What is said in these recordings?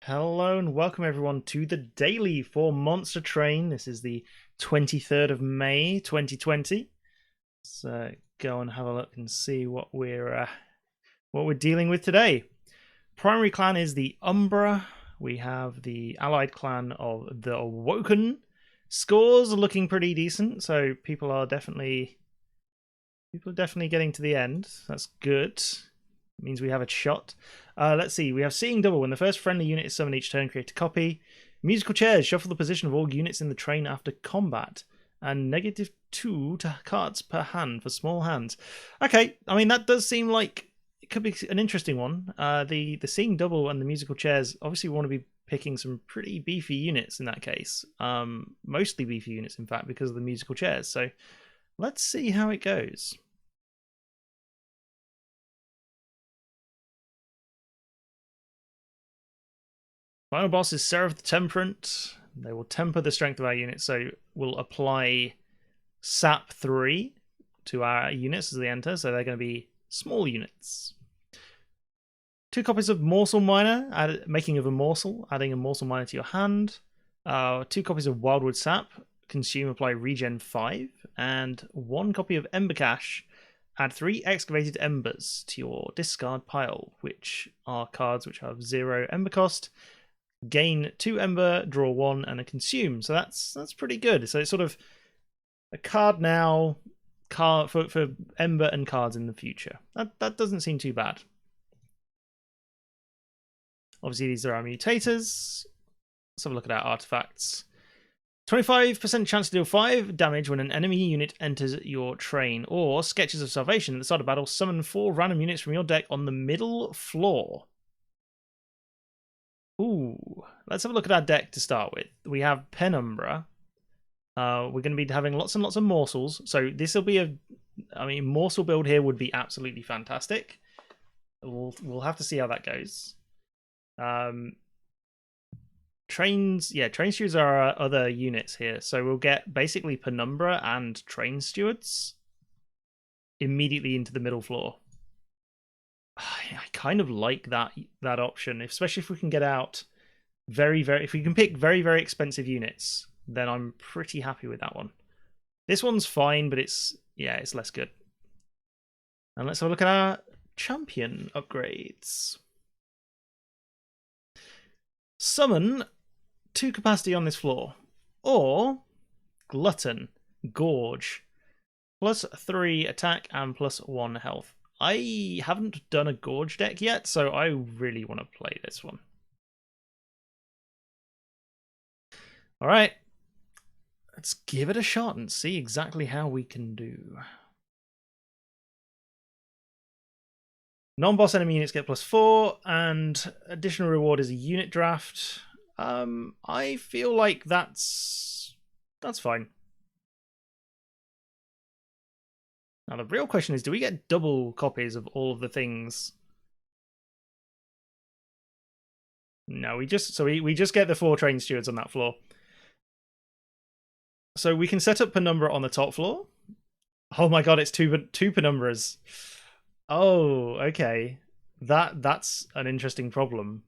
Hello and welcome everyone to the daily for Monster Train. This is the 23rd of May 2020. So go and have a look and see what we're dealing with today. Primary clan is the Umbra. We have the allied clan of the Awoken. Scores are looking pretty decent, so people are definitely getting to the end. That's good. It means we have a shot. Let's see. We have Seeing Double. When the first friendly unit is summoned each turn, create a copy. Musical chairs. Shuffle the position of all units in the train after combat. And -2 to cards per hand for small hands. Okay, I mean, that does seem like it could be an interesting one. The Seeing Double and the musical chairs, obviously we want to be picking some pretty beefy units in that case. Mostly beefy units, in fact, because of the musical chairs. So let's see how it goes. Final boss is Seraph the Temperate. They will temper the strength of our units, so we'll apply Sap 3 to our units as they enter, so they're going to be small units. 2 copies of Morsel Miner, making of a morsel, adding a Morsel Miner to your hand. 2 copies of Wildwood Sap, consume, apply regen 5. And 1 copy of Ember Cache, add 3 excavated embers to your discard pile, which are cards which have 0 ember cost. Gain 2 ember, draw 1, and a consume. So that's pretty good. So it's sort of a card now, card for ember and cards in the future. That doesn't seem too bad. Obviously, these are our mutators. Let's have a look at our artifacts. 25% chance to deal 5 damage when an enemy unit enters your train, or Sketches of Salvation. At the start of battle, summon 4 random units from your deck on the middle floor. Ooh, let's have a look at our deck to start with. We have Penumbra. We're going to be having lots and lots of morsels. So this will be morsel build here would be absolutely fantastic. We'll have to see how that goes. Train stewards are our other units here. So we'll get basically Penumbra and train stewards immediately into the middle floor. I kind of like that option, especially if we can get out if we can pick very, very expensive units, then I'm pretty happy with that one. This one's fine, but it's less good. And let's have a look at our champion upgrades. Summon 2 capacity on this floor, or Glutton, Gorge, +3 attack and +1 health. I haven't done a Gorge deck yet, so I really want to play this one. Alright, let's give it a shot and see exactly how we can do. Non-boss enemy units get +4, and additional reward is a unit draft. I feel like that's fine. Now the real question is, do we get double copies of all of the things? No, we just get the 4 train stewards on that floor. So we can set up Penumbra on the top floor. Oh my god, it's two Penumbras. Oh, okay. That's an interesting problem.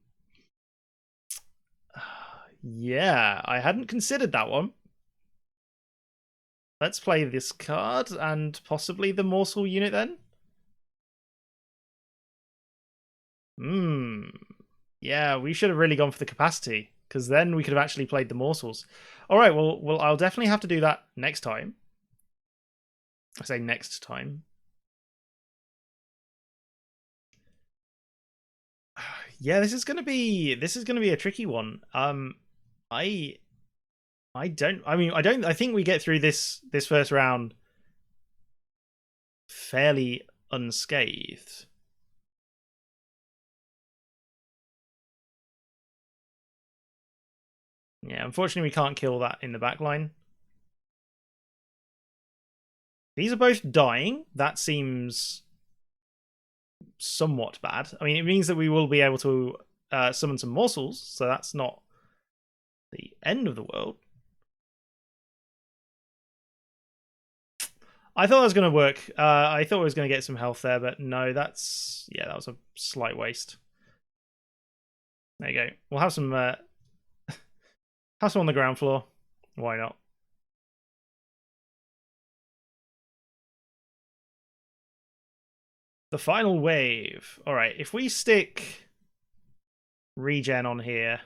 Yeah, I hadn't considered that one. Let's play this card and possibly the morsel unit then. Yeah, we should have really gone for the capacity, because then we could have actually played the morsels. Alright, well, I'll definitely have to do that next time. I say next time. Yeah, this is gonna be a tricky one. I think we get through this first round fairly unscathed. Yeah, unfortunately we can't kill that in the back line. These are both dying. That seems somewhat bad. I mean, it means that we will be able to summon some morsels, so that's not the end of the world. I thought it was going to work. I thought I was going to get some health there, but no, that was a slight waste. There you go. We'll have some on the ground floor. Why not? The final wave. All right, if we stick regen on here,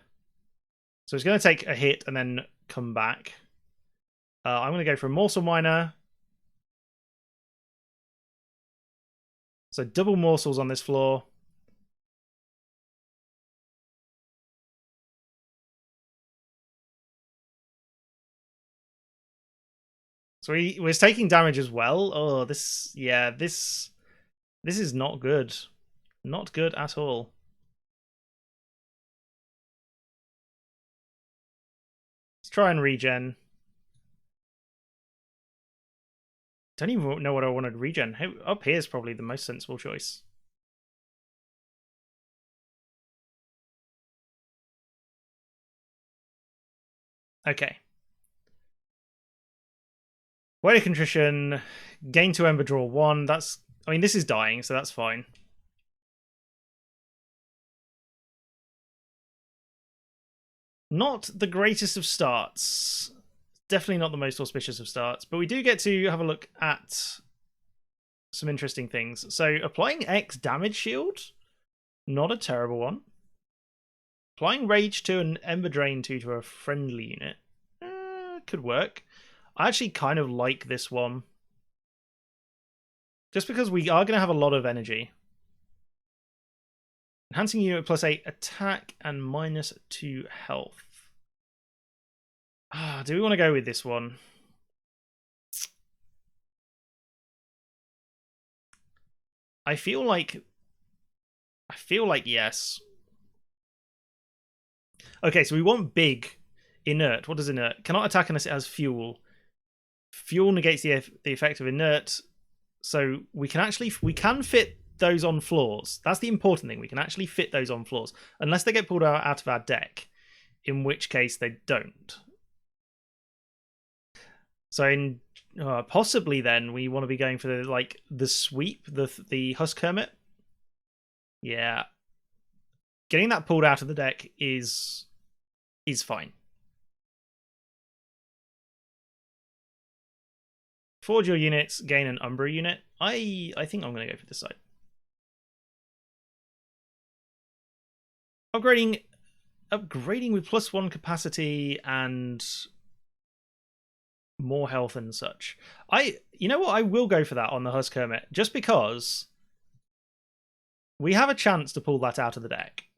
so it's going to take a hit and then come back. I'm going to go for a morsel miner. So double morsels on this floor. So he was taking damage as well. Oh, this is not good. Not good at all. Let's try and regen. Don't even know what I wanted to regen. Up here is probably the most sensible choice. Okay. Weight of contrition, gain 2 ember, draw 1. I mean, this is dying, so that's fine. Not the greatest of starts. Definitely not the most auspicious of starts, but we do get to have a look at some interesting things. So applying X damage shield, not a terrible one. Applying Rage 2 and Ember Drain 2 to a friendly unit could work. I actually kind of like this one. Just because we are going to have a lot of energy. Enhancing unit +8 attack and -2 health. Do we want to go with this one? I feel like yes. Okay, so we want big. Inert. What does inert? Cannot attack unless it has fuel. Fuel negates the effect of inert. So we can fit those on floors. That's the important thing. We can actually fit those on floors. Unless they get pulled out of our deck. In which case they don't. So possibly then we want to be going for the sweep, the Husk Hermit. Yeah. Getting that pulled out of the deck is fine. Forge your units, gain an Umbra unit. I think I'm going to go for this side. Upgrading with +1 capacity and more health and such. You know what? I will go for that on the Husk Hermit, just because we have a chance to pull that out of the deck.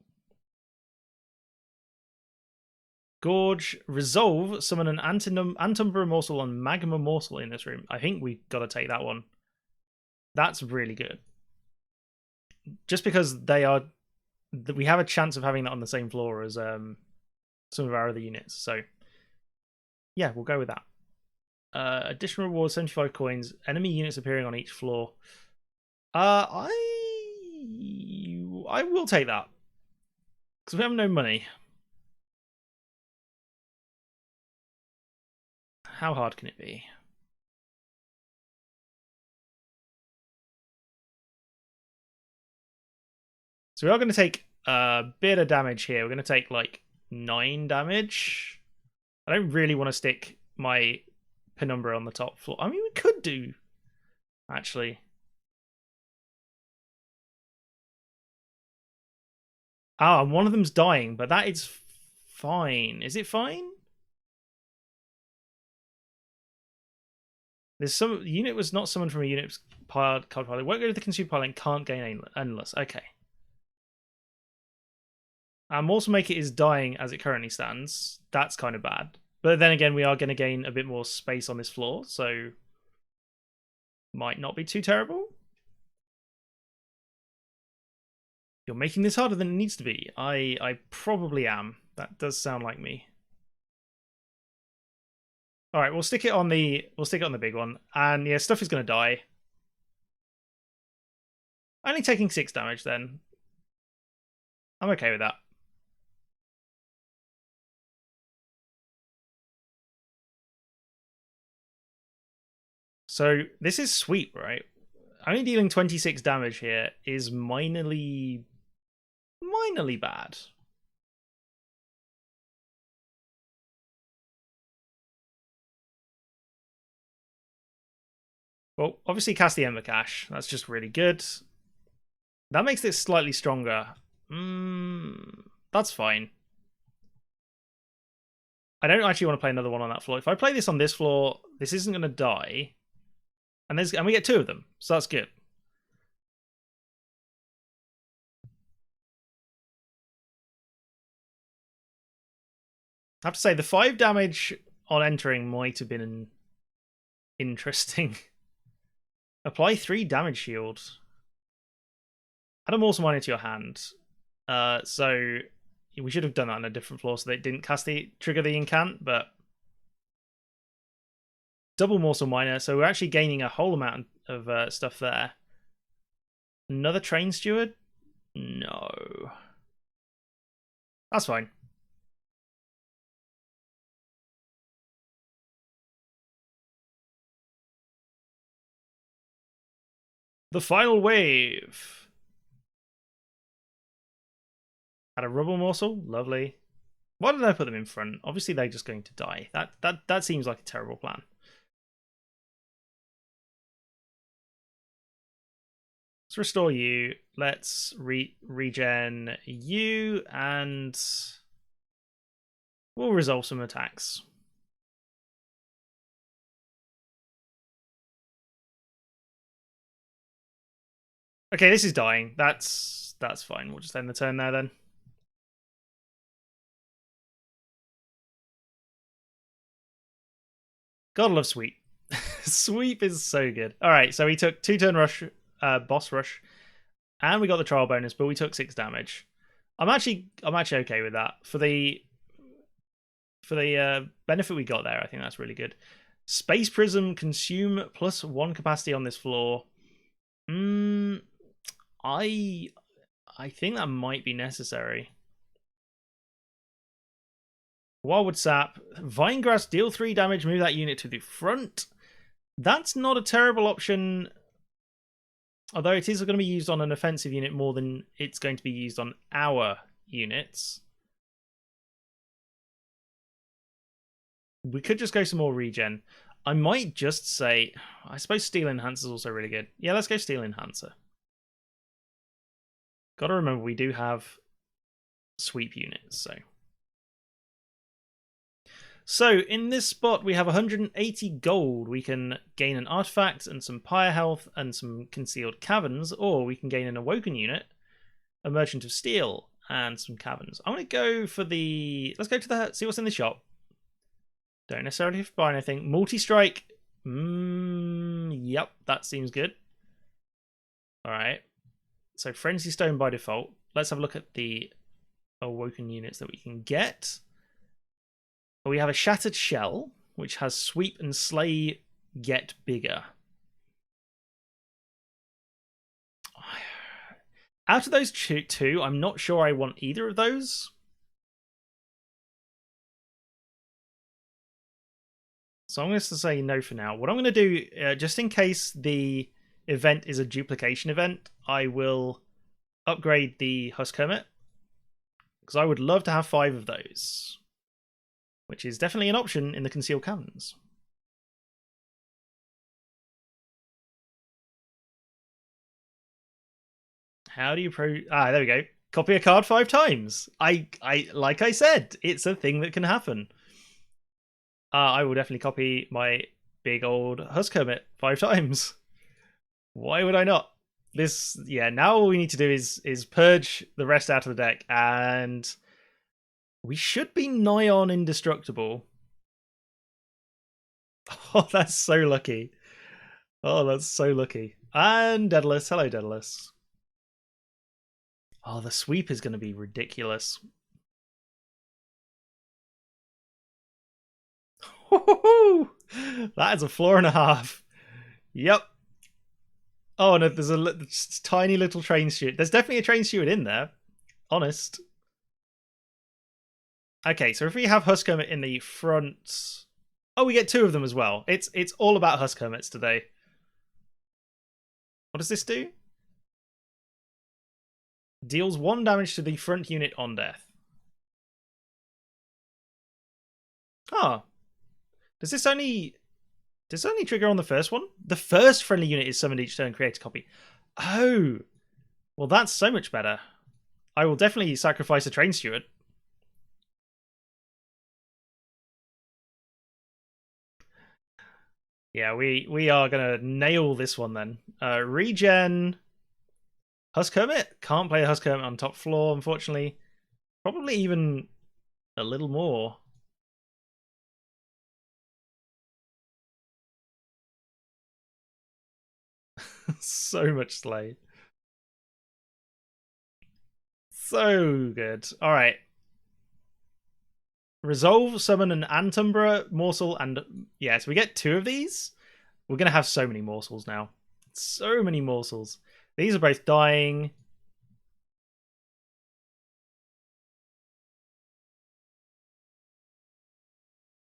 Gorge, resolve, summon an Antumbra morsel and magma morsel in this room. I think we've got to take that one. That's really good. Just because we have a chance of having that on the same floor as some of our other units. So yeah, we'll go with that. Additional reward, 75 coins. Enemy units appearing on each floor. I will take that. Because we have no money. How hard can it be? So we are going to take a bit of damage here. We're going to take like 9 damage. I don't really want to stick my Penumbra on the top floor. I mean, we could do, actually. And one of them's dying, but that is fine. Is it fine? There's some unit was not summoned from a unit's card pile. It won't go to the consume pile and can't gain endless. Okay. Morsel Maker is dying as it currently stands. That's kind of bad. But then again, we are going to gain a bit more space on this floor, so might not be too terrible. You're making this harder than it needs to be. I probably am. That does sound like me. All right, we'll stick it on the big one, and yeah, stuff is going to die. Only taking 6 damage then. I'm okay with that. So this is sweet, right? Only dealing 26 damage here is minorly bad. Well, obviously cast the Ember Cache. That's just really good. That makes it slightly stronger. That's fine. I don't actually want to play another one on that floor. If I play this on this floor, this isn't going to die. And we get 2 of them, so that's good. I have to say, the 5 damage on entering might have been interesting. Apply 3 damage shield. Add a Morsel Miner to your hand. So we should have done that on a different floor so they didn't trigger the incant, but double Morsel Miner, so we're actually gaining a whole amount of stuff there. Another Train Steward? No. That's fine. The final wave. Had a Rubble Morsel, lovely. Why did I put them in front? Obviously they're just going to die. That seems like a terrible plan. Let's restore you. Let's regen you, and we'll resolve some attacks. Okay, this is dying. That's fine. We'll just end the turn there then. Gotta love Sweep. Sweep is so good. All right, so we took 2-turn rush, boss rush, and we got the trial bonus, but we took 6 damage. I'm actually okay with that for the benefit we got there. I think that's really good. Space Prism, consume +1 capacity on this floor. I think that might be necessary. Wildwood Sap, Vinegrass, deal 3 damage, move that unit to the front. That's not a terrible option, although it is going to be used on an offensive unit more than it's going to be used on our units. We could just go some more regen. I might just say, I suppose Steel Enhancer is also really good. Yeah, let's go Steel Enhancer. Gotta remember, we do have sweep units, So in this spot, we have 180 gold. We can gain an artifact and some pyre health and some concealed caverns, or we can gain an Awoken unit, a Merchant of Steel, and some caverns. I want to go for the... Let's go to the... see what's in the shop. Don't necessarily have to buy anything. Multi-strike. Yep, that seems good. All right. So Frenzy Stone by default. Let's have a look at the Awoken units that we can get. We have a Shattered Shell, which has Sweep and Slay get bigger. Out of those 2, I'm not sure I want either of those. So I'm going to say no for now. What I'm going to do, just in case the event is a duplication event, I will upgrade the Husk Hermit, because I would love to have 5 of those, which is definitely an option in the Concealed Caverns. How do you there we go. Copy a card 5 times. I like I said, it's a thing that can happen. I will definitely copy my big old Husk Hermit 5 times. Why would I not? Now all we need to do is purge the rest out of the deck, and we should be nigh on indestructible. Oh, that's so lucky. Oh, that's so lucky. And Daedalus. Hello, Daedalus. Oh, the sweep is going to be ridiculous. That is a floor and a half. Yep. Oh, no, there's a tiny little train steward. There's definitely a train steward in there. Honest. Okay, so if we have Husk Hermit in the front... Oh, we get 2 of them as well. It's all about Husk Hermits today. What does this do? Deals 1 damage to the front unit on death. Oh. Does this only... Does it only trigger on the first one? The first friendly unit is summoned each turn, create a copy. Oh, well, that's so much better. I will definitely sacrifice a train steward. Yeah, we are gonna nail this one then. Regen. Husk Hermit? Can't play a Husk Hermit on top floor, unfortunately. Probably even a little more. So much Slay. So good. Alright. Resolve, summon an Umbra morsel, and yeah, so we get 2 of these. We're gonna have so many morsels now. So many morsels. These are both dying.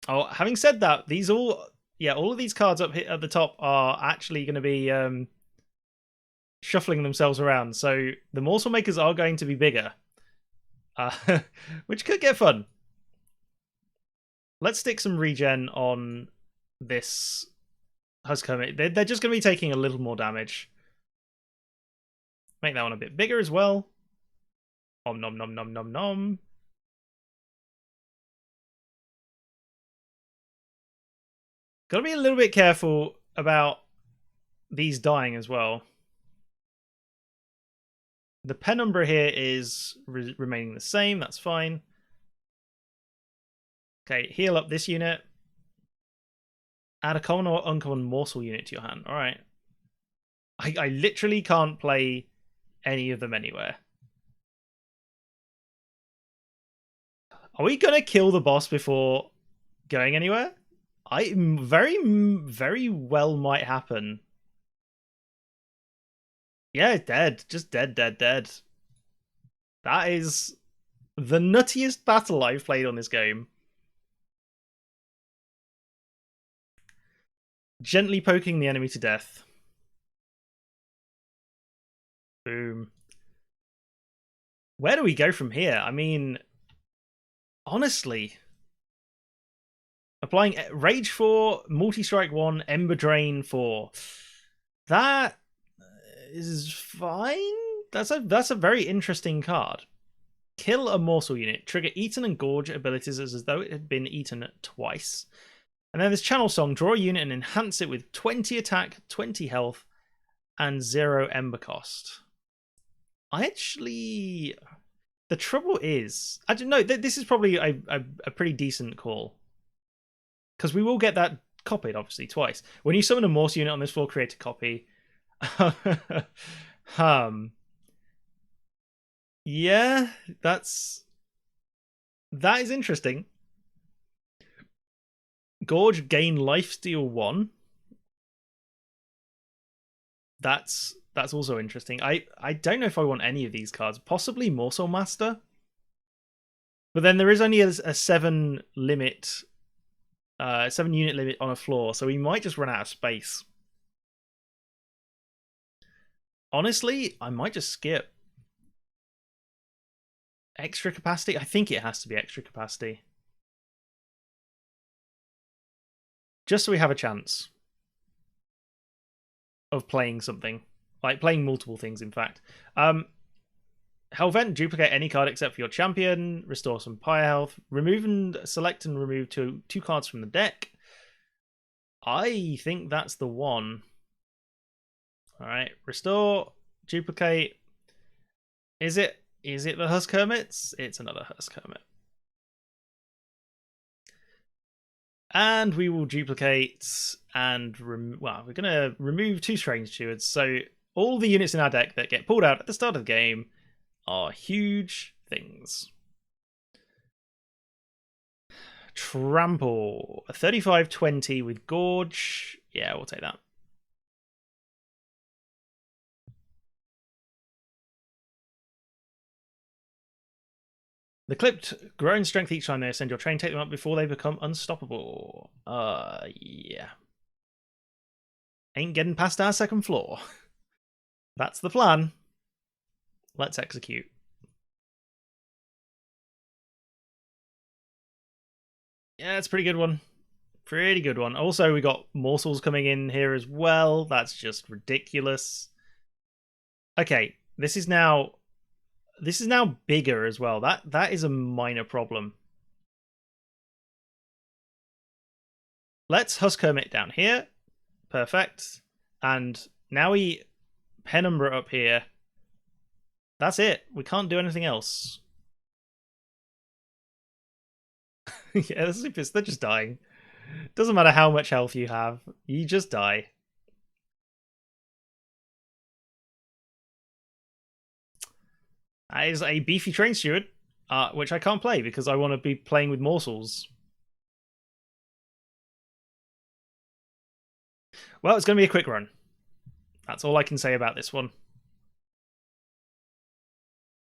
Oh, having said that, these all of these cards up here at the top are actually going to be shuffling themselves around. So the morsel makers are going to be bigger, which could get fun. Let's stick some regen on this Husk Hermit. They're just going to be taking a little more damage. Make that one a bit bigger as well. Om nom nom nom nom nom. Got to be a little bit careful about these dying as well. The penumbra here is remaining the same. That's fine. Okay, heal up this unit. Add a common or uncommon morsel unit to your hand. All right. I literally can't play any of them anywhere. Are we going to kill the boss before going anywhere? Very well might happen. Yeah, dead. Just dead. That is the nuttiest battle I've played on this game. Gently poking the enemy to death. Boom. Where do we go from here? I mean, honestly, applying Rage 4, Multi-Strike 1, Ember Drain 4. That is fine. That's a very interesting card. Kill a morsel unit. Trigger Eaten and Gorge abilities as though it had been eaten twice. And then there's Channel Song. Draw a unit and enhance it with 20 attack, 20 health, and 0 Ember cost. I actually... The trouble is... I don't know. This is probably a pretty decent call. Because we will get that copied, obviously, twice. When you summon a morsel unit on this floor, create a copy. Yeah, that is interesting. Gorge gain lifesteal 1. That's also interesting. I don't know if I want any of these cards. Possibly Morsel Master. But then there is only a 7 limit 7 unit limit on a floor, so we might just run out of space. Honestly, I might just skip. Extra capacity? I think it has to be extra capacity. Just so we have a chance of playing something. Like playing multiple things, in fact. Hellvent, duplicate any card except for your champion. Restore some Pyre health. Remove and select and remove two cards from the deck. I think that's the one. Alright, restore, duplicate. Is it the Husk Hermits? It's another Husk Hermit. And we will duplicate and well, we're gonna remove 2 Strange Stewards. So all the units in our deck that get pulled out at the start of the game are huge things. Trample. A 35-20 with Gorge. Yeah, we'll take that. The clipped grow in strength each time they ascend your train. Take them up before they become unstoppable. Yeah. Ain't getting past our second floor. That's the plan. Let's execute. Yeah, it's a pretty good one. Pretty good one. Also, we got morsels coming in here as well. That's just ridiculous. Okay, this is now bigger as well. That is a minor problem. Let's Husk Hermit down here. Perfect. And now we Penumbra up here. That's it. We can't do anything else. Yeah, they're just dying. Doesn't matter how much health you have, you just die. That is a beefy train steward, which I can't play because I want to be playing with morsels. Well, it's going to be a quick run. That's all I can say about this one.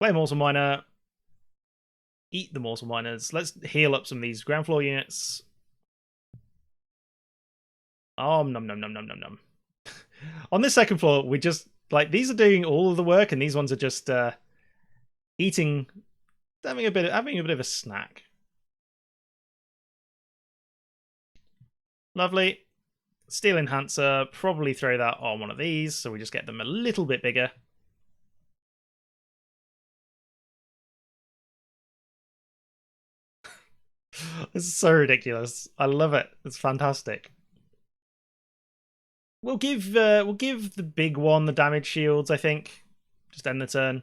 Play morsel miner. Eat the morsel miners. Let's heal up some of these ground floor units. Oh, num num num num num num. On this second floor, we just like these are doing all of the work, and these ones are just eating, having a bit of a snack. Lovely. Steel enhancer. Probably throw that on one of these, so we just get them a little bit bigger. This is so ridiculous. I love it. It's fantastic. We'll give the big one the damage shields, I think. Just end the turn.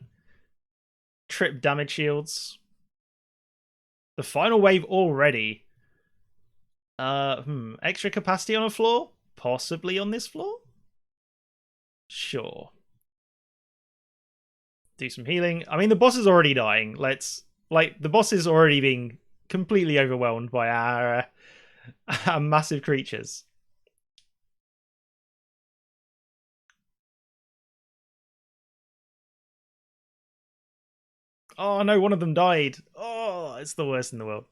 Trip damage shields. The final wave already. Extra capacity on a floor? Possibly on this floor? Sure. Do some healing. I mean, the boss is already dying. The boss is already being completely overwhelmed by our massive creatures. Oh no, one of them died. Oh, it's the worst in the world.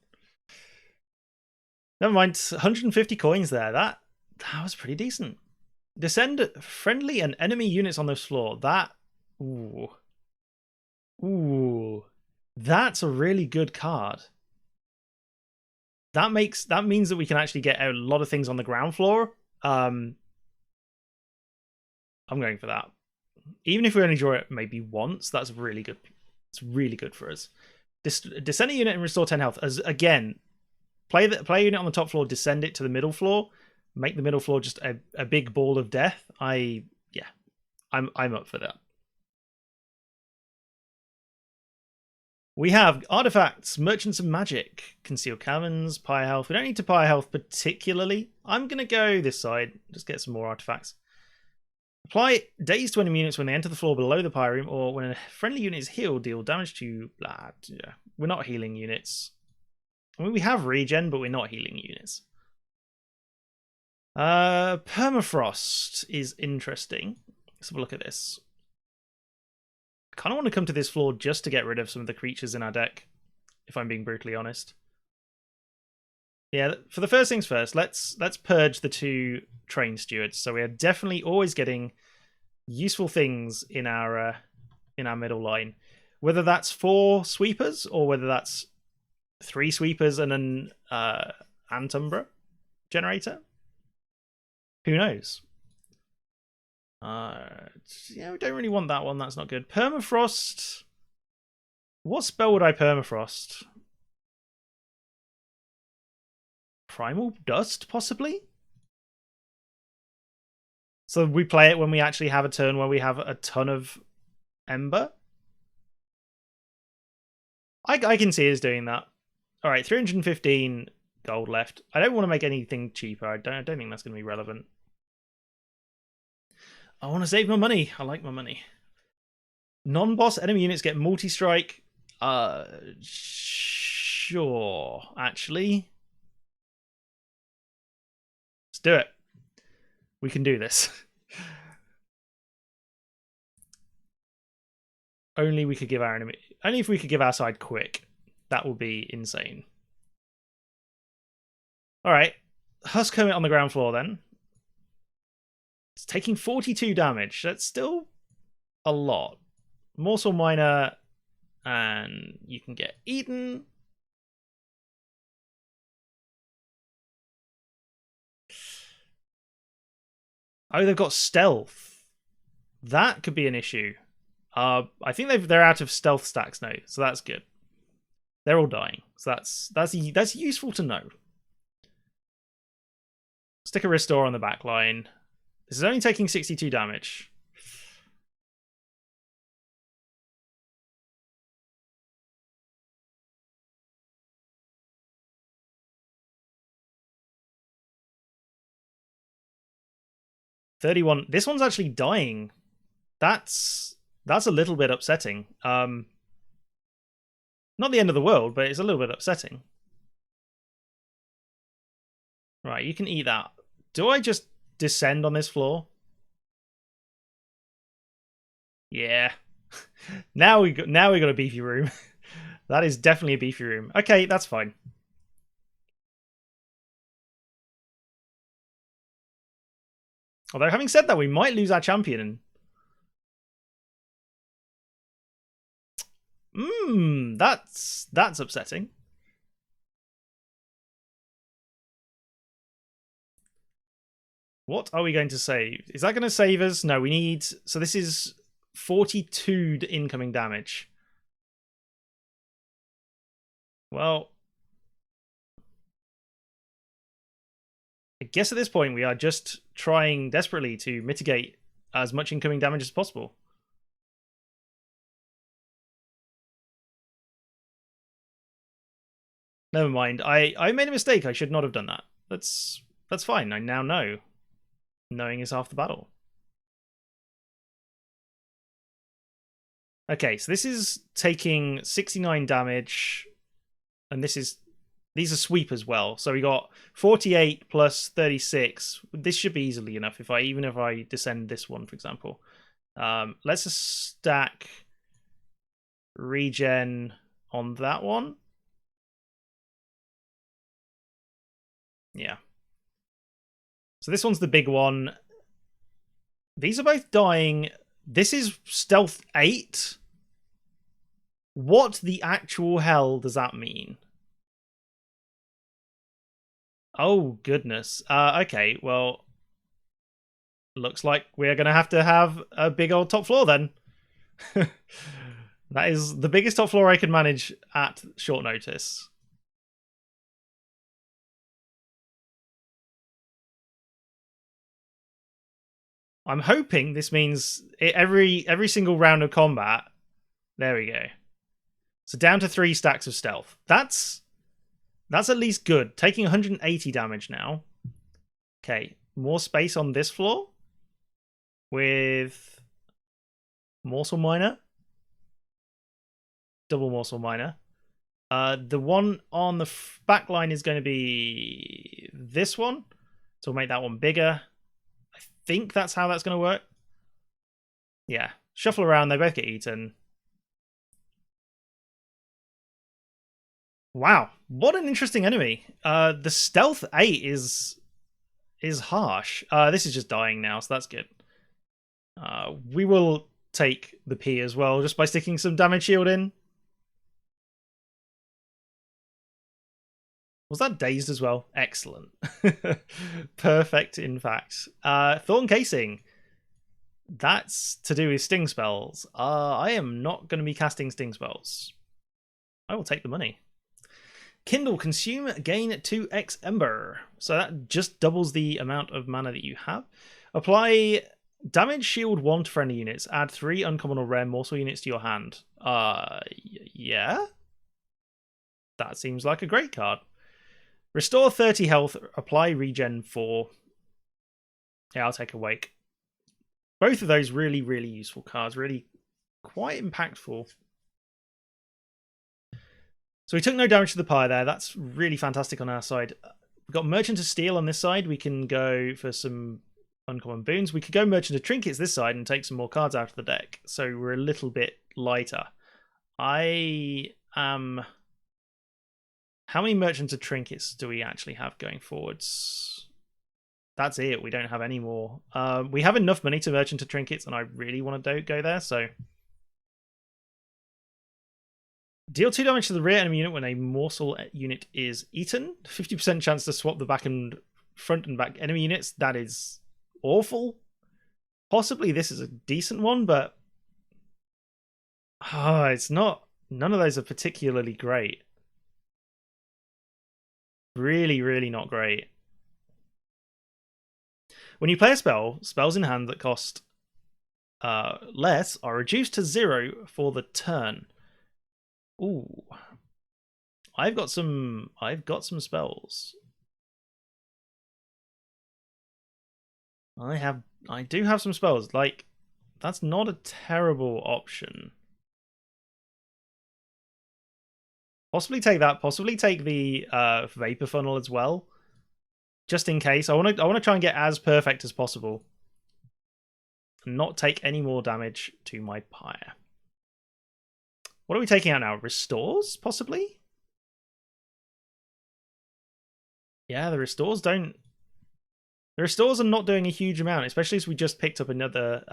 Never mind, 150 coins there. That was pretty decent. Descend friendly and enemy units on this floor. That, ooh, that's a really good card. That means that we can actually get a lot of things on the ground floor. I'm going for that. Even if we only draw it maybe once, that's really good. It's really good for us. Descend a unit and restore 10 health. As again, play a unit on the top floor, descend it to the middle floor, make the middle floor just a big ball of death. I'm up for that. We have artifacts, merchants of magic, concealed caverns, pyre health. We don't need to pyre health particularly. I'm gonna go this side, just get some more artifacts. Apply daze to enemy units when they enter the floor below the pyre room, or when a friendly unit is healed, deal damage to blah. Yeah. We're not healing units. I mean, we have regen, but we're not healing units. Permafrost is interesting. Let's have a look at this. I kind of want to come to this floor just to get rid of some of the creatures in our deck, if I'm being brutally honest. Yeah, for the first things first, let's purge the 2 train stewards. So we are definitely always getting useful things in our middle line, whether that's 4 sweepers or whether that's 3 sweepers and an Umbra generator. Who knows? Yeah, we don't really want that one. That's not good. Permafrost. What spell would I permafrost? Primal Dust, possibly? So we play it when we actually have a turn where we have a ton of Ember? I can see us doing that. Alright, 315 gold left. I don't want to make anything cheaper. I don't think that's going to be relevant. I want to save my money. I like my money. Non-boss enemy units get multi-strike. Sure, actually. Let's do it. We can do this. Only if we could give our side quick. That would be insane. Alright. Husk Hermit on the ground floor then. It's taking 42 damage. That's still a lot. Morsel Miner, and you can get eaten. Oh, they've got stealth. That could be an issue. I think they're out of stealth stacks now, so that's good. They're all dying, so that's useful to know. Stick a restore on the back line. This is only taking 62 damage. $31. This one's actually dying. That's a little bit upsetting. Not the end of the world, but it's a little bit upsetting. Right, you can eat that. Do I just descend on this floor? Yeah. now we got a beefy room. That is definitely a beefy room. Okay, that's fine. Although having said that, we might lose our champion. That's upsetting. What are we going to save? Is that going to save us? No, we need... So this is 42 incoming damage. Well... I guess at this point we are just trying desperately to mitigate as much incoming damage as possible. Never mind. I made a mistake. I should not have done that. That's fine. I now know. Knowing is half the battle. Okay, so this is taking 69 damage, and these are sweep as well. So we got 48 plus 36. This should be easily enough even if I descend this one, for example. Let's just stack regen on that one. Yeah. So this one's the big one. These are both dying. This is stealth 8. What the actual hell does that mean? Oh, goodness. Okay, well... Looks like we're going to have a big old top floor then. That is the biggest top floor I can manage at short notice. I'm hoping this means every single round of combat. There we go. So down to 3 stacks of stealth. That's at least good. Taking 180 damage now. Okay, more space on this floor with morsel miner, double morsel miner. The one on the back line is going to be this one, so we'll make that one bigger. I think that's how that's going to work. Yeah, shuffle around. They both get eaten. Wow, what an interesting enemy. The stealth 8 is harsh. This is just dying now, so that's good. We will take the P as well, just by sticking some damage shield in. Was that dazed as well? Excellent. Perfect, in fact. Thorn Casing. That's to do with sting spells. I am not going to be casting sting spells. I will take the money. Kindle, consume, gain 2x Ember. So that just doubles the amount of mana that you have. Apply damage shield 1 to friendly units. Add 3 uncommon or rare morsel units to your hand. Yeah? That seems like a great card. Restore 30 health. Apply regen 4. Yeah, I'll take a Wake. Both of those really, really useful cards. Really quite impactful. So we took no damage to the pyre there. That's really fantastic on our side. We've got Merchant of Steel on this side. We can go for some uncommon boons. We could go Merchant of Trinkets this side and take some more cards out of the deck. So we're a little bit lighter. I am... How many Merchants of Trinkets do we actually have going forwards? That's it. We don't have any more. We have enough money to Merchant of Trinkets, and I really want to go there, so... Deal 2 damage to the rear enemy unit when a morsel unit is eaten. 50% chance to swap the front and back enemy units. That is awful. Possibly this is a decent one, but it's not. None of those are particularly great. Really, really not great. When you play a spell, spells in hand that cost less are reduced to 0 for the turn. Ooh. I've got some spells. I do have some spells. Like, that's not a terrible option. Possibly take that. Possibly take the vapor funnel as well, just in case. I want to try and get as perfect as possible, and not take any more damage to my pyre. What are we taking out now? Restores, possibly. Yeah, the restores don't. The restores are not doing a huge amount, especially as we just picked up another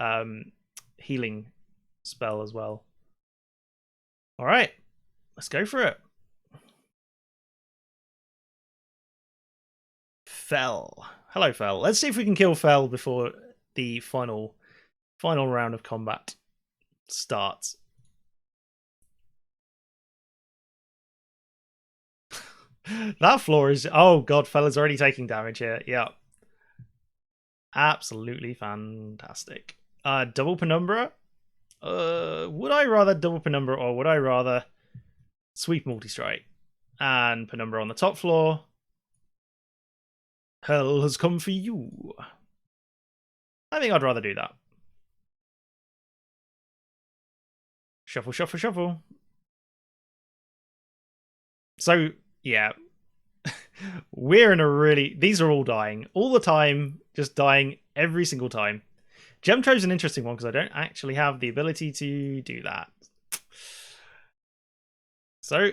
healing spell as well. All right, let's go for it. Fel. Hello, Fel. Let's see if we can kill Fel before the final round of combat starts. That floor is... Oh, God, Fel is already taking damage here. Yeah. Absolutely fantastic. Double Penumbra? Would I rather double Penumbra or would I rather sweep multi-strike? And Penumbra on the top floor. Hell has come for you. I think I'd rather do that. Shuffle, shuffle, shuffle. So, yeah. We're in a really... These are all dying. All the time. Just dying every single time. Gem Trove's an interesting one because I don't actually have the ability to do that. So,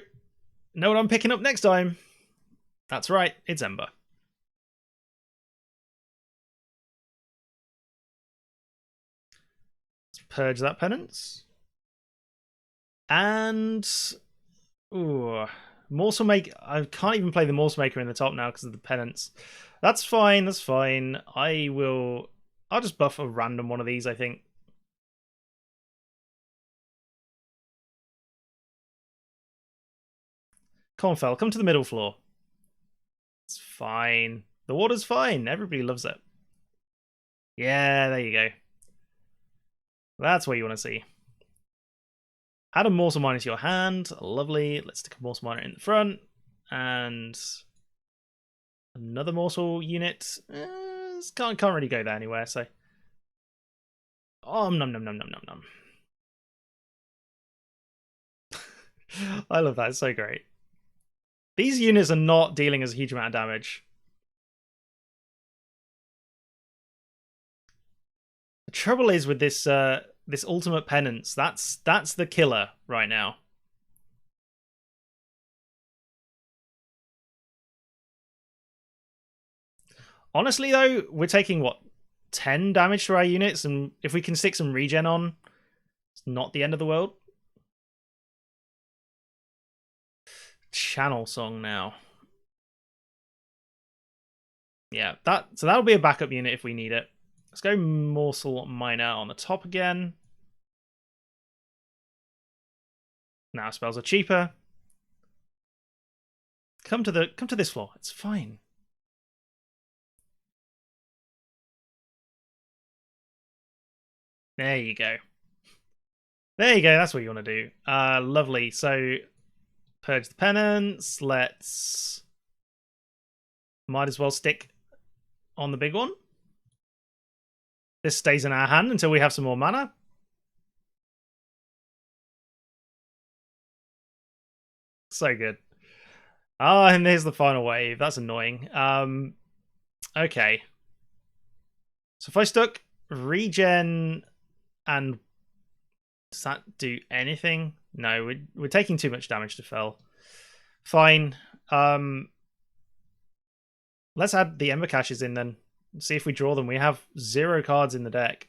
know what I'm picking up next time? That's right, it's Ember. Let's purge that penance. And... Ooh... Morsel Maker... I can't even play the Morsel Maker in the top now because of the penance. That's fine, that's fine. I'll just buff a random one of these, I think. Cornfell, come to the middle floor. It's fine. The water's fine. Everybody loves it. Yeah, there you go. That's what you want to see. Add a morsel miner to your hand. Lovely. Let's stick a morsel miner in the front. And another morsel unit. Can't really go there anywhere, so. Oh, nom nom nom nom nom nom. I love that. It's so great. These units are not dealing as a huge amount of damage. The trouble is with this this ultimate penance, that's the killer right now. Honestly though, we're taking what, 10 damage to our units, and if we can stick some regen on, it's not the end of the world. Channel Song now. Yeah, so that'll be a backup unit if we need it. Let's go Morsel Miner on the top again. Now spells are cheaper. Come to this floor. It's fine. There you go. There you go. That's what you want to do. Lovely. So purge the penance. Let's might as well stick on the big one. This stays in our hand until we have some more mana. So good. And there's the final wave. That's annoying. Okay. So if I stuck regen and does that do anything? No, we're taking too much damage to Fel. Fine. Let's add the Ember Caches in then. See if we draw them. We have 0 cards in the deck.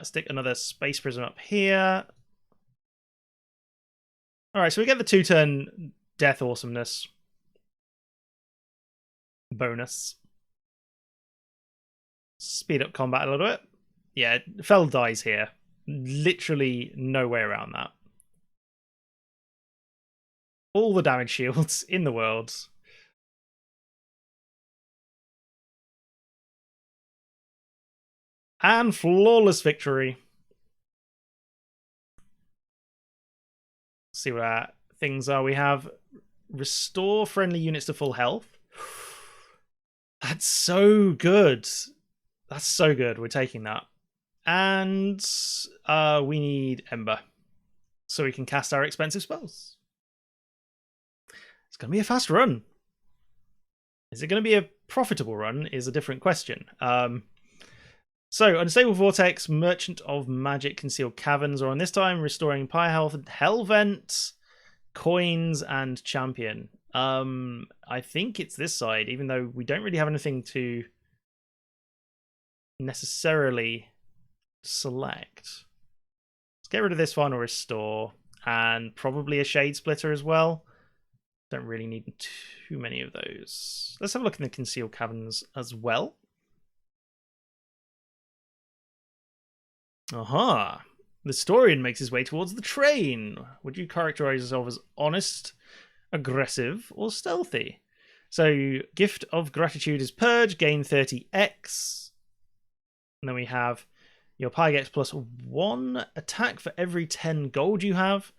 Stick another Space Prism up here. Alright, so we get the 2-turn Death Awesomeness bonus. speed up combat a little bit. Yeah, Fell dies here. Literally no way around that. All the damage shields in the world. And flawless victory. Let's see what our things are. We have restore friendly units to full health. That's so good. That's so good. We're taking that. And we need Ember so we can cast our expensive spells. It's going to be a fast run. Is it going to be a profitable run is a different question. So, Unstable Vortex, Merchant of Magic, Concealed Caverns, or on this time, Restoring Pyre Health, Hellvent, Coins, and Champion. I think it's this side, even though we don't really have anything to necessarily select. Let's get rid of this one or Restore, and probably a Shade Splitter as well. Don't really need too many of those. Let's have a look in the Concealed Caverns as well. Aha! The historian makes his way towards the train. Would you characterize yourself as honest, aggressive, or stealthy? So, Gift of Gratitude is Purge, gain 30x. And then we have your Pyre gets +1 attack for every 10 gold you have.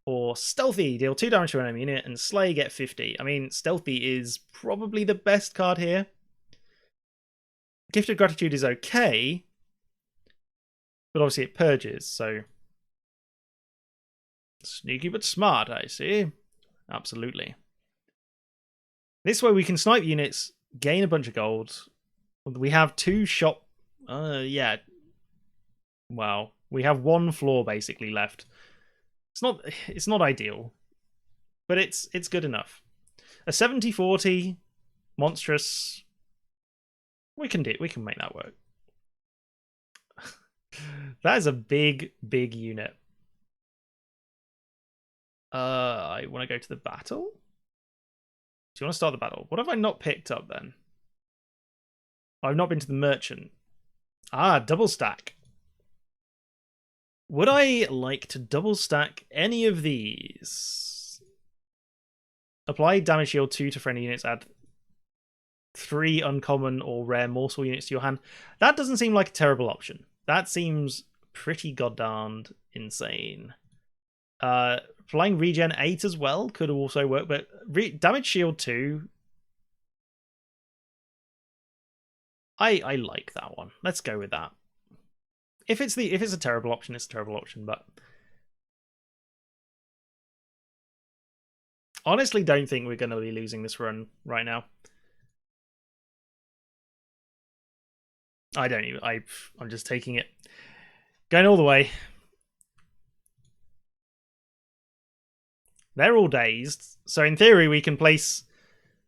Or Stealthy, deal 2 damage to an enemy unit, and Slay, get 50. I mean, Stealthy is probably the best card here. Gift of Gratitude is okay, but obviously it purges, so... Sneaky but smart, I see. Absolutely. This way we can snipe units, gain a bunch of gold. We have 2 shot... yeah. Wow. We have 1 floor basically left. It's not ideal, but it's good enough. A 70-40 monstrous. We can make that work. That is a big unit. I want to go to the battle. Do you want to start the battle? What have I not picked up then? I've not been to the merchant. Ah, double stack. Would I like to double stack any of these? Apply damage shield 2 to friendly units, add 3 uncommon or rare morsel units to your hand. That doesn't seem like a terrible option. That seems pretty goddamned insane. Applying regen 8 as well could also work, but damage shield 2... I like that one. Let's go with that. If it's a terrible option, it's a terrible option, but honestly don't think we're going to be losing this run right now. I'm just taking it. Going all the way. They're all dazed, so in theory we can place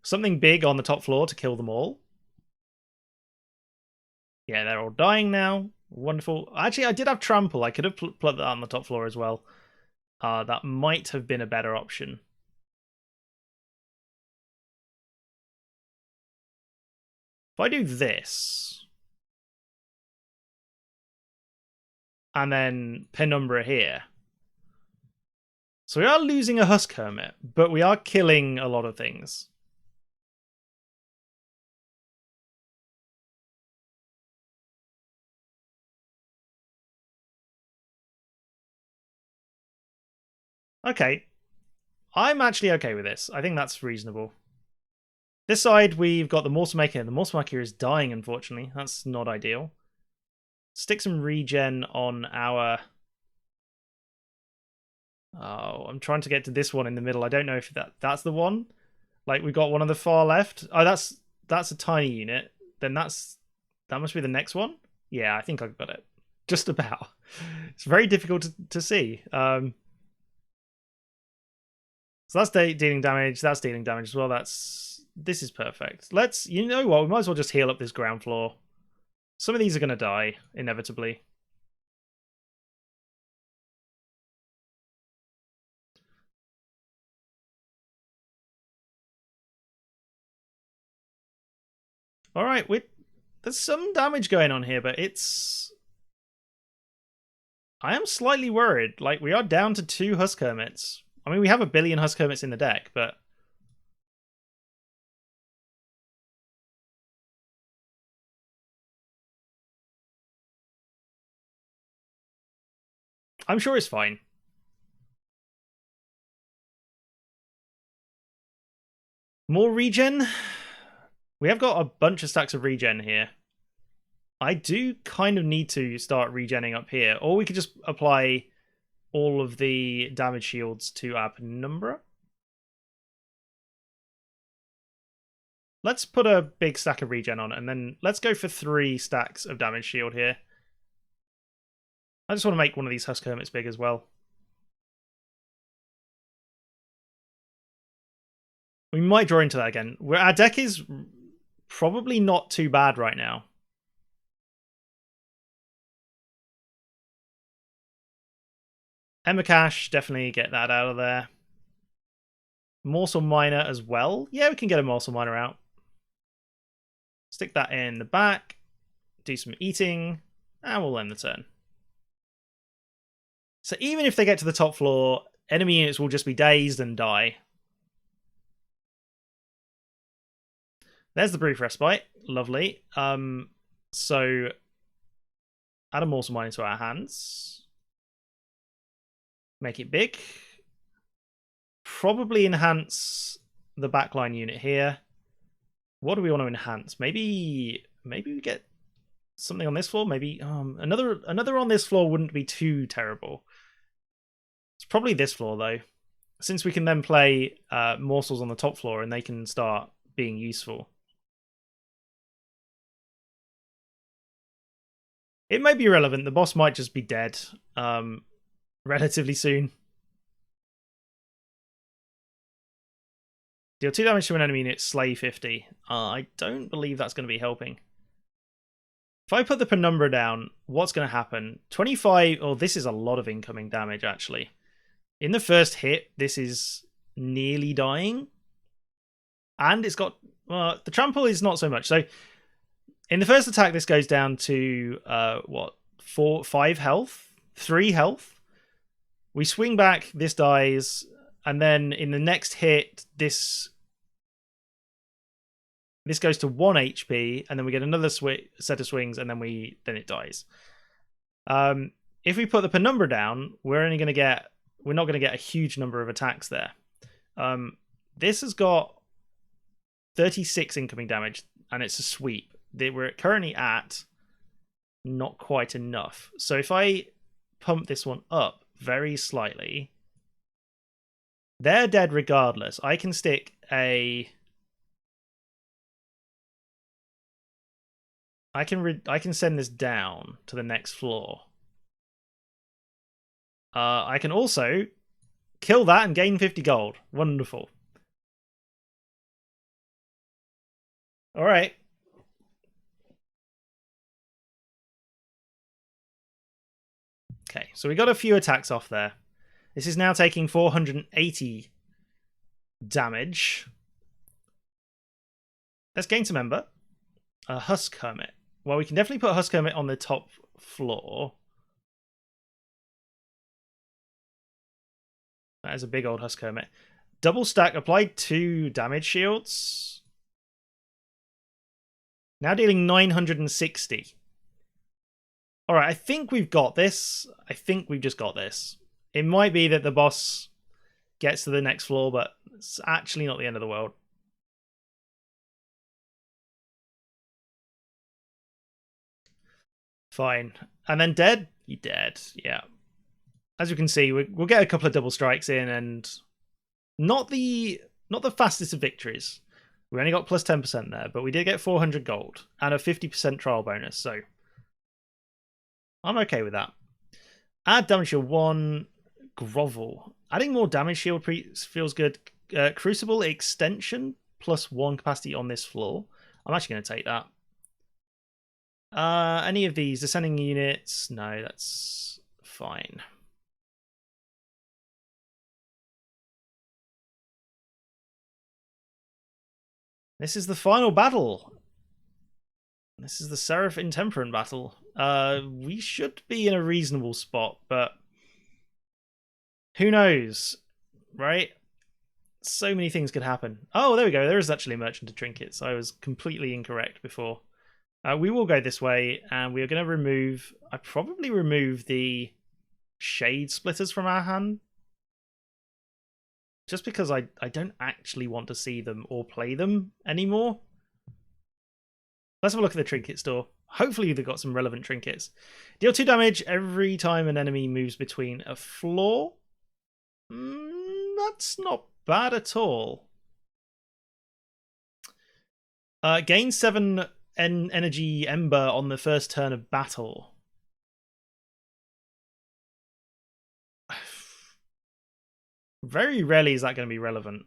something big on the top floor to kill them all. Yeah, they're all dying now. Wonderful. Actually, I did have Trample. I could have put that on the top floor as well. That might have been a better option. If I do this, and then Penumbra here. So we are losing a Husk Hermit, but we are killing a lot of things. Okay. I'm actually okay with this. I think that's reasonable. This side, we've got the Morsel Maker. The Morsel Maker is dying, unfortunately. That's not ideal. Stick some regen on our... Oh, I'm trying to get to this one in the middle. I don't know if that's the one. Like, we've got one on the far left. Oh, that's a tiny unit. Then that must be the next one. Yeah, I think I've got it. Just about. It's very difficult to see. So that's dealing damage. That's dealing damage as well. This is perfect. You know what? We might as well just heal up this ground floor. Some of these are going to die, inevitably. All right, There's some damage going on here, but I am slightly worried. Like, we are down to 2 Husk Hermits. I mean, we have a billion Husk Hermits in the deck, but... I'm sure it's fine. More regen? We have got a bunch of stacks of regen here. I do kind of need to start regenning up here. Or we could just apply all of the damage shields to our Penumbra. Let's put a big stack of regen on, and then let's go for 3 stacks of damage shield here. I just want to make one of these Husk Hermits big as well. We might draw into that again. Our deck is probably not too bad right now. Cash, definitely get that out of there. Morsel Miner as well. Yeah, we can get a Morsel Miner out. Stick that in the back. Do some eating. And we'll end the turn. So even if they get to the top floor, enemy units will just be dazed and die. There's the Brief Respite. Lovely. So add a Morsel Miner to our hands. Make it big. Probably enhance the backline unit here. What do we want to enhance? Maybe we get something on this floor. Maybe another on this floor wouldn't be too terrible. It's probably this floor though, since we can then play morsels on the top floor and they can start being useful. It may be irrelevant. The boss might just be dead relatively soon. Deal 2 damage to an enemy unit, slay 50. I don't believe that's going to be helping. If I put the Penumbra down, what's going to happen? 25... Oh, this is a lot of incoming damage, actually. In the first hit, this is nearly dying. And it's got... Well, the trample is not so much. So, in the first attack, this goes down to, 5 health? 3 health? We swing back, this dies... And then in the next hit, this goes to 1 HP, and then we get another set of swings, and then it dies. If we put the Penumbra down, we're not going to get a huge number of attacks there. This has got 36 incoming damage, and it's a sweep. We're currently at not quite enough. So if I pump this one up very slightly. They're dead regardless. I can stick a... I can send this down to the next floor. I can also kill that and gain 50 gold. Wonderful. Alright. Okay, so we got a few attacks off there. This is now taking 480 damage. Let's gain some Ember. A Husk Hermit. Well, we can definitely put a Husk Hermit on the top floor. That is a big old Husk Hermit. Double stack, applied 2 damage shields. Now dealing 960. Alright, I think we've got this. I think we've just got this. It might be that the boss gets to the next floor, but it's actually not the end of the world. Fine. And then dead? You dead. Yeah. As you can see, we'll get a couple of double strikes in, and not the fastest of victories. We only got plus 10% there, but we did get 400 gold and a 50% trial bonus, so I'm okay with that. Add damage shield 1. Grovel. Adding more damage shield feels good. Crucible extension plus 1 capacity on this floor. I'm actually going to take that. Any of these descending units? No, that's fine. This is the final battle. This is the Seraph Intemperate battle. We should be in a reasonable spot, but who knows, right? So many things could happen. Oh, there we go. There is actually a Merchant of Trinkets. I was completely incorrect before. We will go this way, and we are going to remove... I probably remove the Shade Splitters from our hand. Just because I don't actually want to see them or play them anymore. Let's have a look at the trinket store. Hopefully they've got some relevant trinkets. Deal 2 damage every time an enemy moves between a floor. That's not bad at all. Gain 7 energy ember on the first turn of battle. Very rarely is that going to be relevant.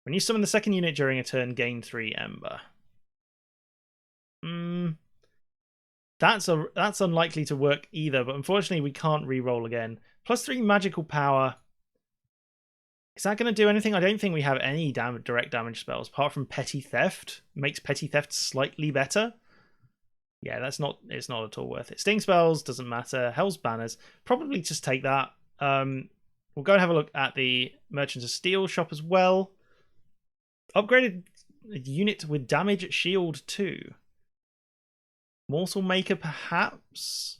When you summon the second unit during a turn, gain 3 ember. That's unlikely to work either, but unfortunately we can't re-roll again. +3 magical power. Is that going to do anything? I don't think we have any direct damage spells apart from Petty Theft. Makes Petty Theft slightly better. Yeah, it's not at all worth it. Sting spells doesn't matter. Hell's Banners, probably just take that. We'll go and have a look at the Merchants of Steel shop as well. Upgraded unit with damage shield 2. Morsel Maker, perhaps?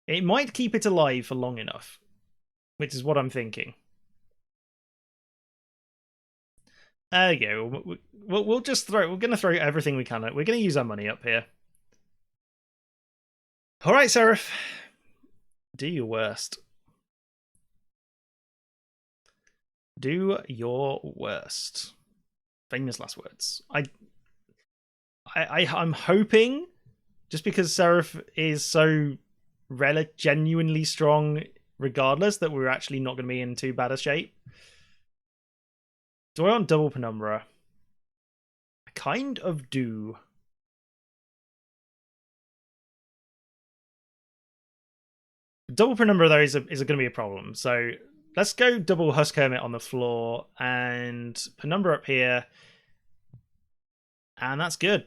It might keep it alive for long enough, which is what I'm thinking. There you go. We'll just throw... We're going to throw everything we can at it. We're going to use our money up here. Alright, Seraph. Do your worst. Do your worst. Famous last words. I'm hoping, just because Seraph is so genuinely strong regardless, that we're actually not going to be in too bad a shape. Do I want double Penumbra? I kind of do. Double Penumbra, though, is going to be a problem. So let's go double Husk Hermit on the floor and Penumbra up here. And that's good.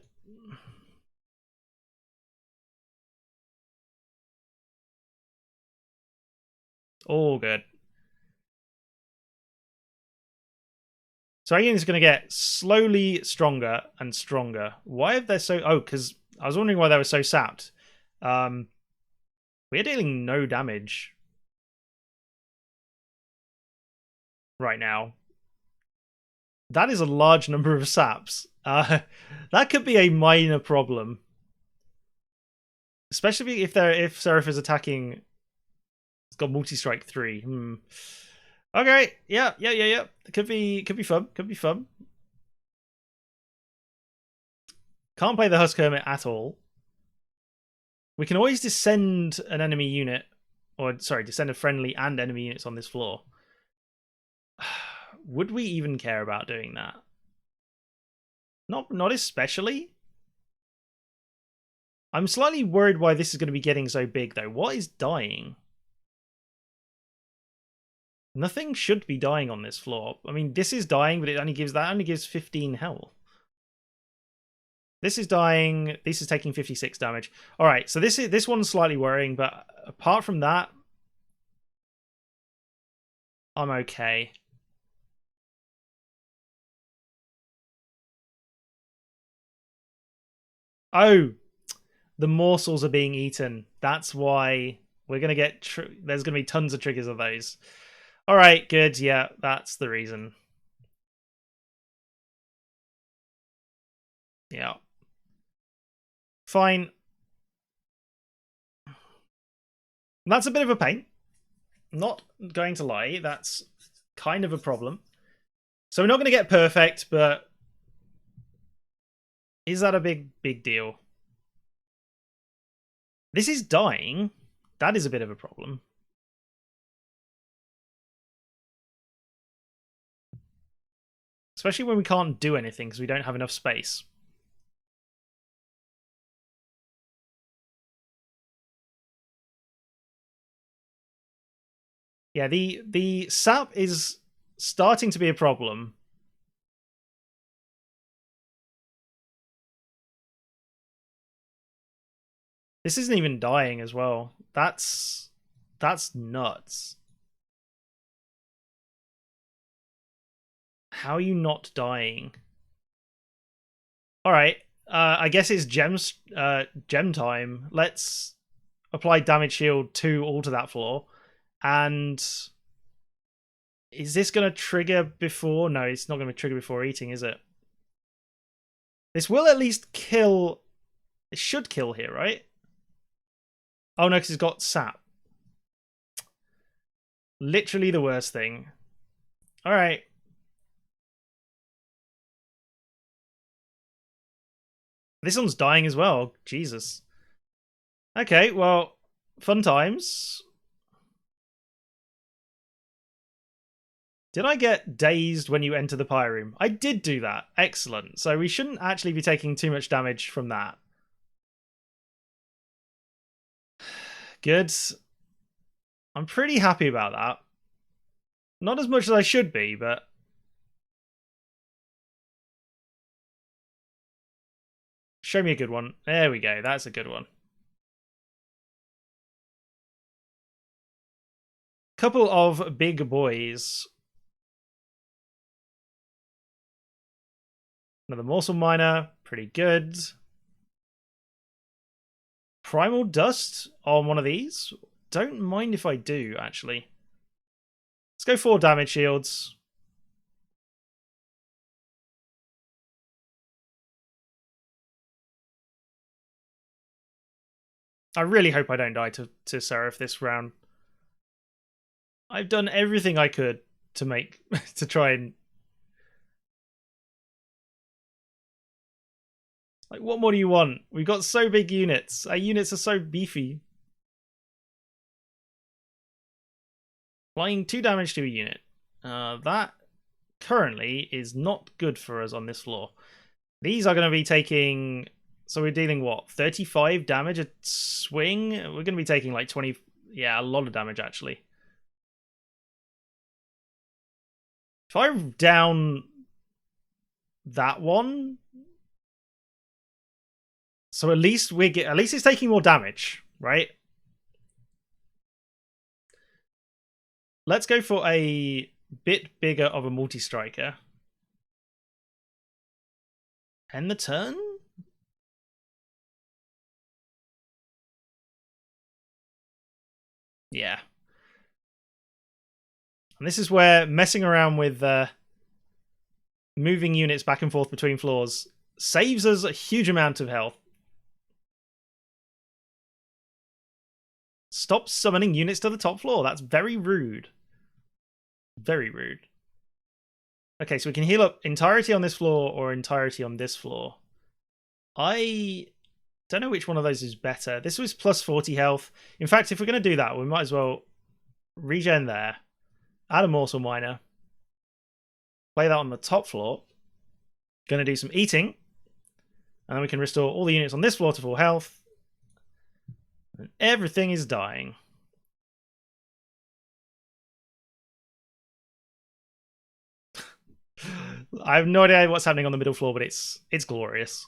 All good. So Awoken is going to get slowly stronger and stronger. Why have they so... Oh, because I was wondering why they were so sapped. We're dealing no damage right now. That is a large number of saps. That could be a minor problem. Especially if Seraph is attacking... It's got multi-strike 3. Okay, yeah. Could be fun. Could be fun. Can't play the Husk Hermit at all. We can always descend an enemy unit, or sorry, descend a friendly and enemy units on this floor. Would we even care about doing that? Not especially. I'm slightly worried why this is going to be getting so big, though. What is dying? Nothing should be dying on this floor. I mean, this is dying, but it only gives 15 health. This is dying. This is taking 56 damage. All right, so this one's slightly worrying, but apart from that, I'm okay. Oh, the morsels are being eaten. That's why we're gonna get. There's gonna be tons of triggers of those. All right, good. Yeah, that's the reason. Yeah. Fine. That's a bit of a pain. Not going to lie, that's kind of a problem. So we're not going to get perfect, but is that a big deal? This is dying. That is a bit of a problem. Especially when we can't do anything because we don't have enough space. Yeah, the sap is starting to be a problem. This isn't even dying as well. That's nuts. How are you not dying? All right. I guess it's gem time. Let's apply damage shield 2 all to that floor. And is this going to trigger before? No, it's not going to trigger before eating, is it? This will at least kill. It should kill here, right? Oh no, because it's got sap. Literally the worst thing. All right. This one's dying as well. Jesus. Okay, well, fun times. Did I get dazed when you enter the pyre room? I did do that. Excellent. So we shouldn't actually be taking too much damage from that. Good. I'm pretty happy about that. Not as much as I should be, but... Show me a good one. There we go. That's a good one. Couple of big boys. Another morsel miner. Pretty good. Primal dust on one of these. Don't mind if I do, actually. Let's go 4 damage shields. I really hope I don't die to Seraph this round. I've done everything I could to make to try and like, what more do you want? We've got so big units. Our units are so beefy. Applying 2 damage to a unit. That currently is not good for us on this floor. These are going to be taking... So we're dealing, what, 35 damage a swing? We're going to be taking like 20... Yeah, a lot of damage, actually. If I down that one... So at least it's taking more damage, right? Let's go for a bit bigger of a multi-striker. End the turn? Yeah. And this is where messing around with moving units back and forth between floors saves us a huge amount of health. Stop summoning units to the top floor. That's very rude. Very rude. Okay, so we can heal up entirety on this floor or entirety on this floor. I don't know which one of those is better. This was plus 40 health. In fact, if we're going to do that, we might as well regen there. Add a morsel miner. Play that on the top floor. Going to do some eating. And then we can restore all the units on this floor to full health. And everything is dying. I have no idea what's happening on the middle floor, but it's glorious.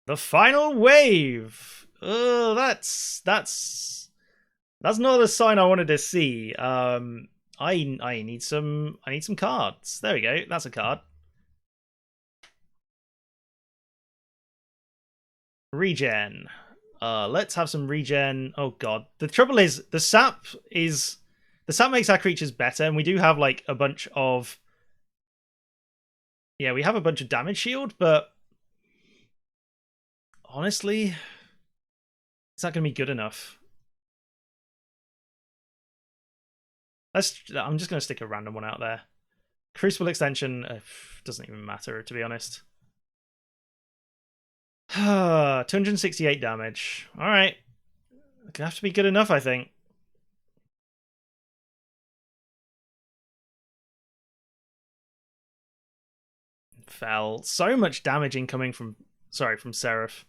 The final wave. Oh, that's not a sign I wanted to see. I need some cards. There we go. That's a card. Regen. Let's have some regen. Oh god. The trouble is the sap makes our creatures better, and we do have like a bunch of... Yeah, we have a bunch of damage shield, but honestly, it's not going to be good enough. I'm just going to stick a random one out there. Crucible extension doesn't even matter, to be honest. 268 damage. Alright. Gonna have to be good enough, I think. Fell. So much damage incoming from Seraph.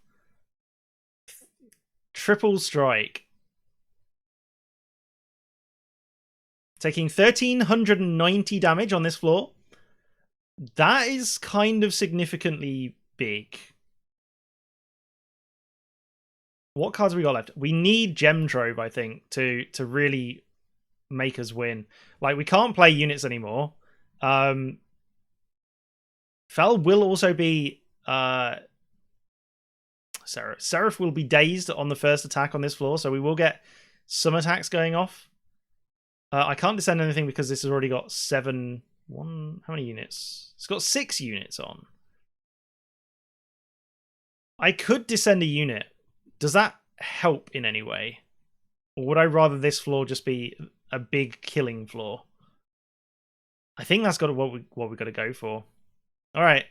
Triple strike. Taking 1,390 damage on this floor. That is kind of significantly big. What cards have we got left? We need Gem Trove, I think, to really make us win. Like, we can't play units anymore. Fel will also be Seraph will be dazed on the first attack on this floor, so we will get some attacks going off. I can't descend anything because this has already got how many units? It's got 6 units on. I could descend a unit. Does that help in any way? Or would I rather this floor just be a big killing floor? I think that's got what we got to go for. All right.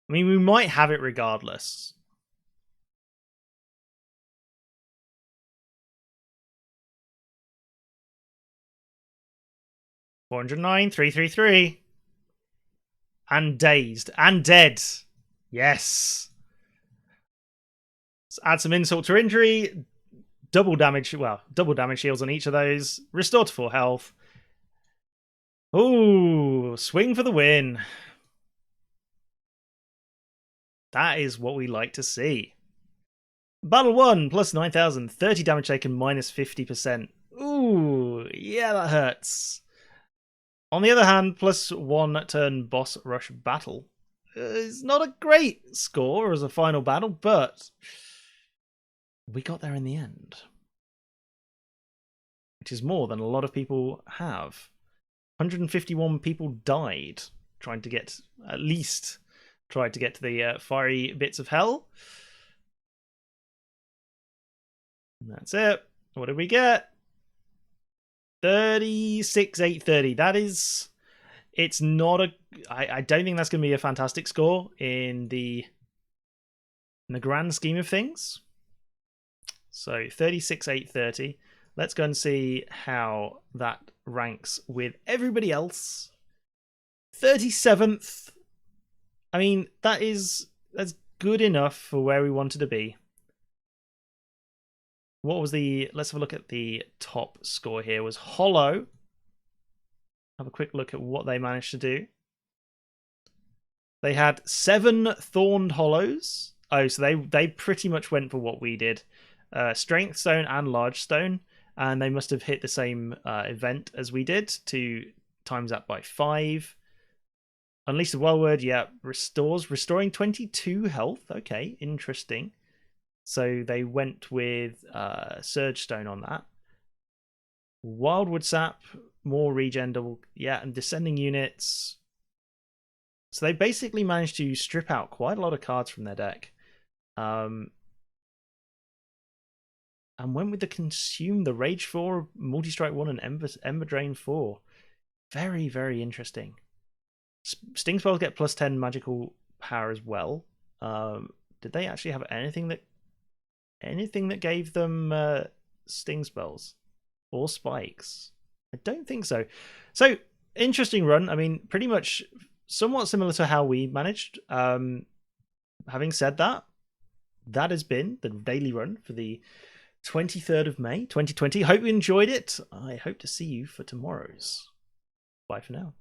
I mean, we might have it regardless. $409, 333. And dazed. And dead. Yes. Let's add some insult to injury. Double damage shields on each of those. Restore to full health. Ooh, swing for the win. That is what we like to see. Battle 1, plus 9,000. 30 damage taken, minus 50%. Ooh, yeah, that hurts. On the other hand, plus 1 turn boss rush battle. It's not a great score as a final battle, but we got there in the end. Which is more than a lot of people have. 151 people died trying to get, at least, tried to get to the fiery bits of hell. And that's it. What did we get? 36,830. That is... It's not a... I don't think that's going to be a fantastic score in the grand scheme of things. So 36,830. Let's go and see how that ranks with everybody else. 37th. I mean, that's good enough for where we wanted to be. What was the... Let's have a look at the top score here. Was Hollow. Have a quick look at what they managed to do. They had 7 Thorned Hollows. Oh, so they pretty much went for what we did. Strength Stone and Large Stone. And they must have hit the same event as we did to times that by 5. Unleash the Wellword, yeah, restoring 22 health. Okay, interesting. So they went with Surge Stone on that. Wildwood Sap, more regen, double, yeah, and descending units. So they basically managed to strip out quite a lot of cards from their deck. And went with the Consume, the Rage 4, Multi-Strike 1, and Ember Drain 4. Very, very interesting. Sting Spells get plus 10 magical power as well. Did they actually have anything that gave them Sting Spells or Spikes? I don't think so. So, interesting run. I mean, pretty much somewhat similar to how we managed. Having said that, that has been the daily run for the 23rd of May, 2020. Hope you enjoyed it. I hope to see you for tomorrow's. Bye for now.